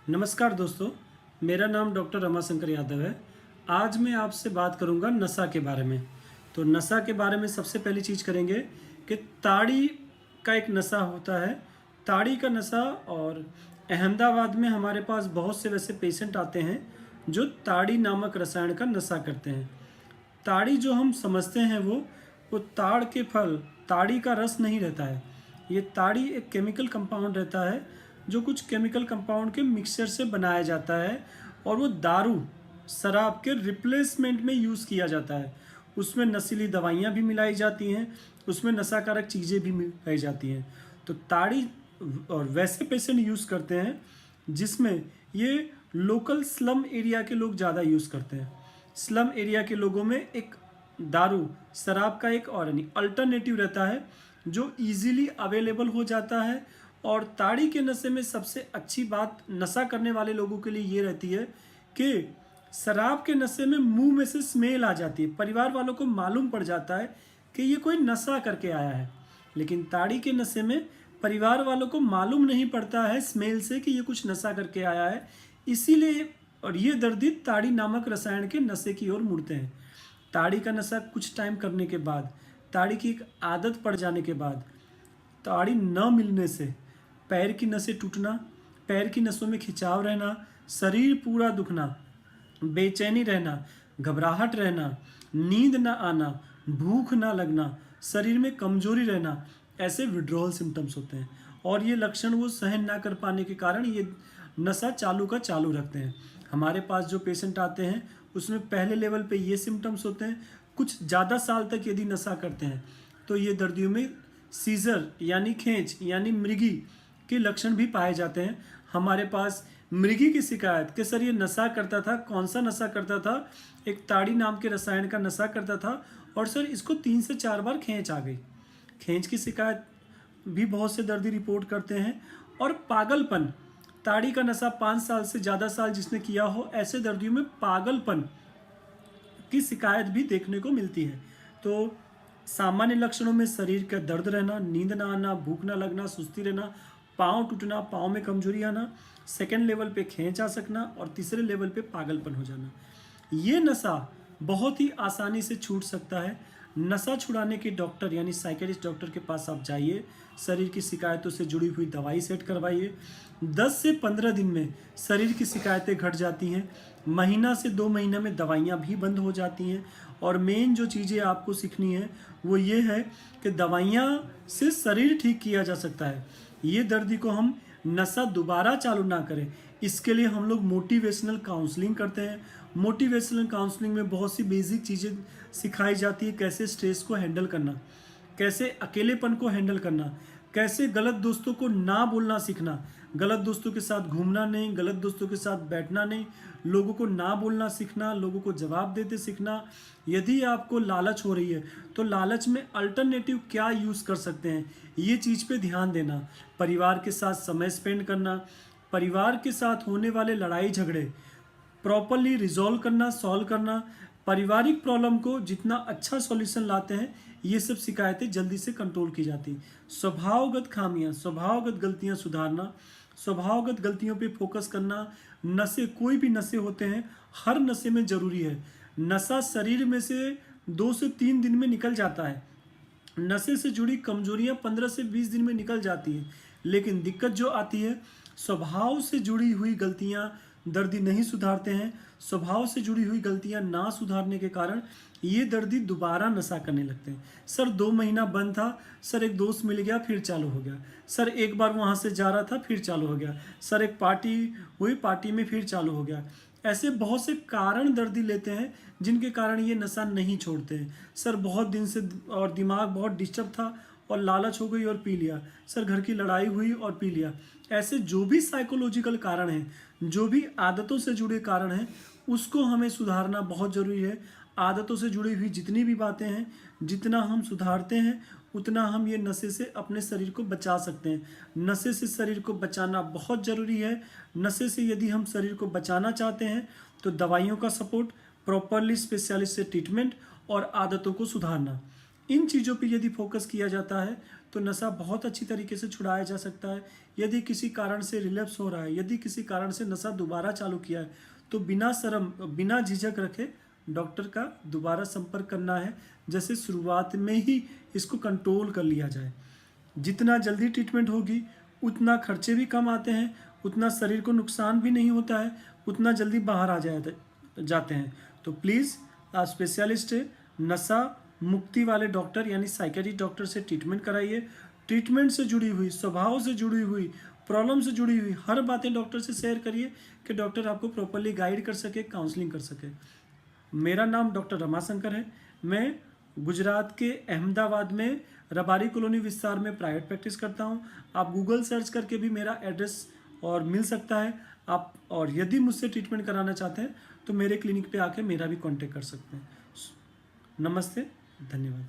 नमस्कार दोस्तों, मेरा नाम डॉक्टर रमाशंकर यादव है। आज मैं आपसे बात करूंगा नशा के बारे में। तो नशा के बारे में सबसे पहली चीज़ करेंगे कि ताड़ी का एक नशा होता है। ताड़ी का नशा, और अहमदाबाद में हमारे पास बहुत से वैसे पेशेंट आते हैं जो ताड़ी नामक रसायन का नशा करते हैं। ताड़ी जो हम समझते हैं वो ताड़ के फल, ताड़ी का रस नहीं रहता है। ये ताड़ी एक केमिकल कंपाउंड रहता है जो कुछ केमिकल कंपाउंड के मिक्सचर से बनाया जाता है, और वो दारू, शराब के रिप्लेसमेंट में यूज़ किया जाता है। उसमें नशीली दवाइयाँ भी मिलाई जाती हैं, उसमें नशाकारक चीज़ें भी मिलाई जाती हैं। तो ताड़ी और वैसे पेशेंट यूज़ करते हैं जिसमें ये लोकल स्लम एरिया के लोग ज़्यादा यूज़ करते हैं। स्लम एरिया के लोगों में एक दारू, शराब का एक और अल्टरनेटिव रहता है जो इजीली अवेलेबल हो जाता है। और ताड़ी के नशे में सबसे अच्छी बात नशा करने वाले लोगों के लिए ये रहती है कि शराब के नशे में मुंह में से स्मेल आ जाती है, परिवार वालों को मालूम पड़ जाता है कि ये कोई नशा करके आया है। लेकिन ताड़ी के नशे में परिवार वालों को मालूम नहीं पड़ता है स्मेल से कि ये कुछ नशा करके आया है। इसीलिए और ये दर्दी ताड़ी नामक रसायन के नशे की ओर मुड़ते हैं। ताड़ी का नशा कुछ टाइम करने के बाद, ताड़ी की एक आदत पड़ जाने के बाद, ताड़ी न मिलने से पैर की नसें टूटना, पैर की नसों में खिंचाव रहना, शरीर पूरा दुखना, बेचैनी रहना, घबराहट रहना, नींद ना आना, भूख ना लगना, शरीर में कमजोरी रहना, ऐसे विड्रॉल सिम्टम्स होते हैं। और ये लक्षण वो सहन ना कर पाने के कारण ये नशा चालू का चालू रखते हैं। हमारे पास जो पेशेंट आते हैं उसमें पहले लेवल पे ये सिम्टम्स होते हैं। कुछ ज़्यादा साल तक यदि नशा करते हैं तो ये दर्दियों में सीजर यानी खींच यानी मृगी के लक्षण भी पाए जाते हैं। हमारे पास मृगी की शिकायत कि सर ये नशा करता था, कौन सा नशा करता था, एक ताड़ी नाम के रसायन का नशा करता था, और सर इसको 3 से 4 बार खींच आ गई। खींच की शिकायत भी बहुत से दर्दी रिपोर्ट करते हैं। और पागलपन, ताड़ी का नशा 5 साल से ज़्यादा साल जिसने किया हो, ऐसे दर्दियों में पागलपन की शिकायत भी देखने को मिलती है। तो सामान्य लक्षणों में शरीर का दर्द रहना, नींद ना आना, भूख ना लगना, सुस्ती रहना, पाँव टूटना, पाँव में कमजोरी आना, सेकेंड लेवल पे खींच आ सकना, और तीसरे लेवल पे पागलपन हो जाना। ये नशा बहुत ही आसानी से छूट सकता है। नशा छुड़ाने के डॉक्टर यानी साइकेट्रिस्ट डॉक्टर के पास आप जाइए, शरीर की शिकायतों से जुड़ी हुई दवाई सेट करवाइए। 10 से 15 दिन में शरीर की शिकायतें घट जाती हैं। महीना से 2 महीने में दवाइयाँ भी बंद हो जाती हैं। और मेन जो चीज़ें आपको सीखनी है वो ये है कि दवाइयाँ से शरीर ठीक किया जा सकता है। ये दर्दी को हम नशा दोबारा चालू ना करें, इसके लिए हम लोग मोटिवेशनल काउंसलिंग करते हैं। मोटिवेशनल काउंसलिंग में बहुत सी बेसिक चीज़ें सिखाई जाती है, कैसे स्ट्रेस को हैंडल करना, कैसे अकेलेपन को हैंडल करना, कैसे गलत दोस्तों को ना बोलना सीखना, गलत दोस्तों के साथ घूमना नहीं, गलत दोस्तों के साथ बैठना नहीं, लोगों को ना बोलना सीखना, लोगों को जवाब देते सीखना। यदि आपको लालच हो रही है तो लालच में अल्टरनेटिव क्या यूज़ कर सकते हैं, ये चीज़ पे ध्यान देना। परिवार के साथ समय स्पेंड करना, परिवार के साथ होने वाले लड़ाई झगड़े प्रॉपरली रिजॉल्व करना, सॉल्व करना, पारिवारिक प्रॉब्लम को जितना अच्छा सॉल्यूशन लाते हैं, ये सब शिकायतें जल्दी से कंट्रोल की जाती। स्वभावगत खामियां, स्वभावगत गलतियां सुधारना, स्वभावगत गलतियों पे फोकस करना। नशे, कोई भी नशे होते हैं, हर नशे में ज़रूरी है। नशा शरीर में से 2 से 3 दिन में निकल जाता है। नशे से जुड़ी कमजोरियां 15 से 20 दिन में निकल जाती हैं। लेकिन दिक्कत जो आती है, स्वभाव से जुड़ी हुई गलतियां दर्दी नहीं सुधारते हैं। स्वभाव से जुड़ी हुई गलतियां ना सुधारने के कारण ये दर्दी दोबारा नशा करने लगते हैं। सर 2 महीना बंद था, सर एक दोस्त मिल गया फिर चालू हो गया, सर एक बार वहाँ से जा रहा था फिर चालू हो गया, सर एक पार्टी हुई, पार्टी में फिर चालू हो गया। ऐसे बहुत से कारण दर्दी लेते हैं जिनके कारण ये नशा नहीं छोड़ते हैं। सर बहुत दिन से और दिमाग बहुत डिस्टर्ब था और लालच हो गई और पी लिया, सर घर की लड़ाई हुई और पी लिया। ऐसे जो भी साइकोलॉजिकल कारण हैं, जो भी आदतों से जुड़े कारण हैं, उसको हमें सुधारना बहुत ज़रूरी है। आदतों से जुड़ी हुई जितनी भी बातें हैं, जितना हम सुधारते हैं उतना हम ये नशे से अपने शरीर को बचा सकते हैं। नशे से शरीर को बचाना बहुत ज़रूरी है। नशे से यदि हम शरीर को बचाना चाहते हैं तो दवाइयों का सपोर्ट, प्रॉपरली स्पेशलिस्ट से ट्रीटमेंट और आदतों को सुधारना। इन चीज़ों पे यदि फोकस किया जाता है तो नशा बहुत अच्छी तरीके से छुड़ाया जा सकता है। यदि किसी कारण से रिलैप्स हो रहा है, यदि किसी कारण से नशा दोबारा चालू किया है, तो बिना शर्म बिना झिझक रखे डॉक्टर का दोबारा संपर्क करना है, जैसे शुरुआत में ही इसको कंट्रोल कर लिया जाए। जितना जल्दी ट्रीटमेंट होगी उतना खर्चे भी कम आते हैं, उतना शरीर को नुकसान भी नहीं होता है, उतना जल्दी बाहर आ जाते हैं। तो प्लीज़ आप स्पेशलिस्ट नशा मुक्ति वाले डॉक्टर यानी साइकेट्रिस्ट डॉक्टर से ट्रीटमेंट कराइए। ट्रीटमेंट से जुड़ी हुई, स्वभाव से जुड़ी हुई, प्रॉब्लम से जुड़ी हुई हर बातें डॉक्टर से शेयर करिए कि डॉक्टर आपको प्रॉपरली गाइड कर सके, काउंसलिंग कर सके। मेरा नाम डॉक्टर रमाशंकर है। मैं गुजरात के अहमदाबाद में रबारी कॉलोनी विस्तार में प्राइवेट प्रैक्टिस करता हूं। आप गूगल सर्च करके भी मेरा एड्रेस और मिल सकता है आप, और यदि मुझसे ट्रीटमेंट कराना चाहते हैं तो मेरे क्लिनिक पे आके मेरा भी कांटेक्ट कर सकते हैं। नमस्ते, धन्यवाद।